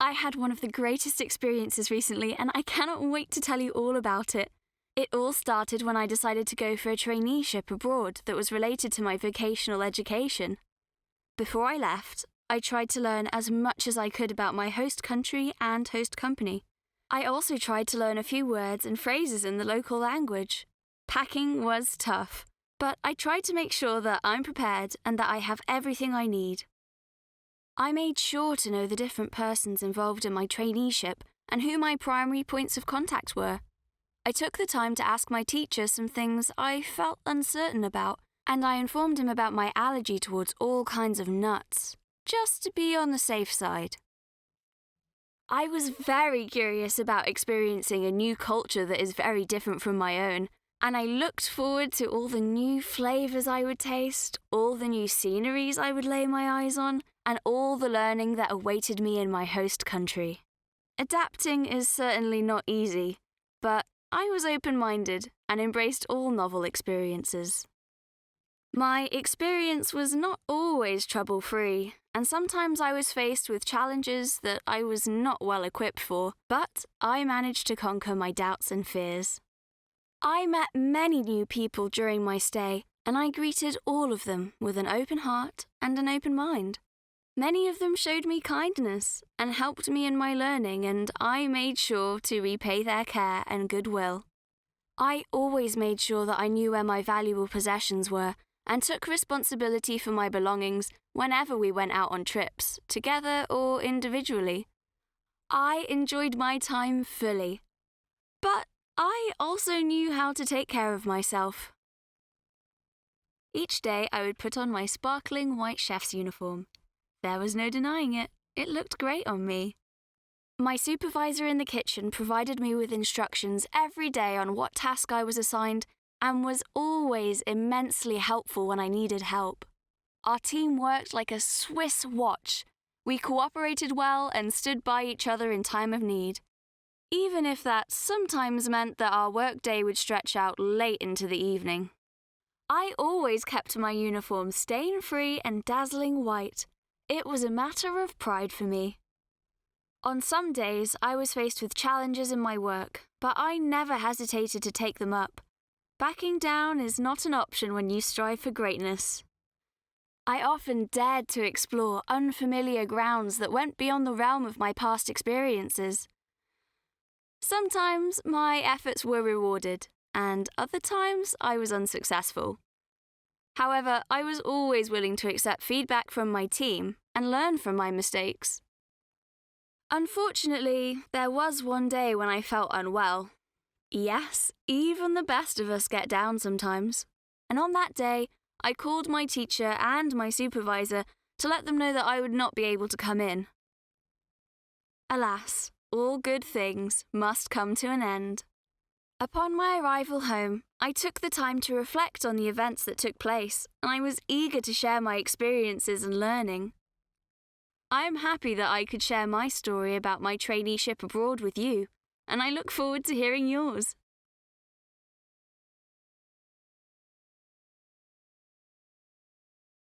I had one of the greatest experiences recently, and I cannot wait to tell you all about it. It all started when I decided to go for a traineeship abroad that was related to my vocational education. Before I left, I tried to learn as much as I could about my host country and host company. I also tried to learn a few words and phrases in the local language. Packing was tough, but I tried to make sure that I'm prepared and that I have everything I need. I made sure to know the different persons involved in my traineeship and who my primary points of contact were. I took the time to ask my teacher some things I felt uncertain about, and I informed him about my allergy towards all kinds of nuts, just to be on the safe side. I was very curious about experiencing a new culture that is very different from my own, and I looked forward to all the new flavours I would taste, all the new sceneries I would lay my eyes on, and all the learning that awaited me in my host country. Adapting is certainly not easy, but I was open-minded and embraced all novel experiences. My experience was not always trouble-free, and sometimes I was faced with challenges that I was not well equipped for, but I managed to conquer my doubts and fears. I met many new people during my stay, and I greeted all of them with an open heart and an open mind. Many of them showed me kindness and helped me in my learning, and I made sure to repay their care and goodwill. I always made sure that I knew where my valuable possessions were and took responsibility for my belongings whenever we went out on trips, together or individually. I enjoyed my time fully, but I also knew how to take care of myself. Each day I would put on my sparkling white chef's uniform. There was no denying it. It looked great on me. My supervisor in the kitchen provided me with instructions every day on what task I was assigned and was always immensely helpful when I needed help. Our team worked like a Swiss watch. We cooperated well and stood by each other in time of need, even if that sometimes meant that our workday would stretch out late into the evening. I always kept my uniform stain-free and dazzling white. It was a matter of pride for me. On some days, I was faced with challenges in my work, but I never hesitated to take them up. Backing down is not an option when you strive for greatness. I often dared to explore unfamiliar grounds that went beyond the realm of my past experiences. Sometimes my efforts were rewarded, and other times I was unsuccessful. However, I was always willing to accept feedback from my team and learn from my mistakes. Unfortunately, there was one day when I felt unwell. Yes, even the best of us get down sometimes. And on that day, I called my teacher and my supervisor to let them know that I would not be able to come in. Alas, all good things must come to an end. Upon my arrival home, I took the time to reflect on the events that took place, and I was eager to share my experiences and learning. I am happy that I could share my story about my traineeship abroad with you, and I look forward to hearing yours.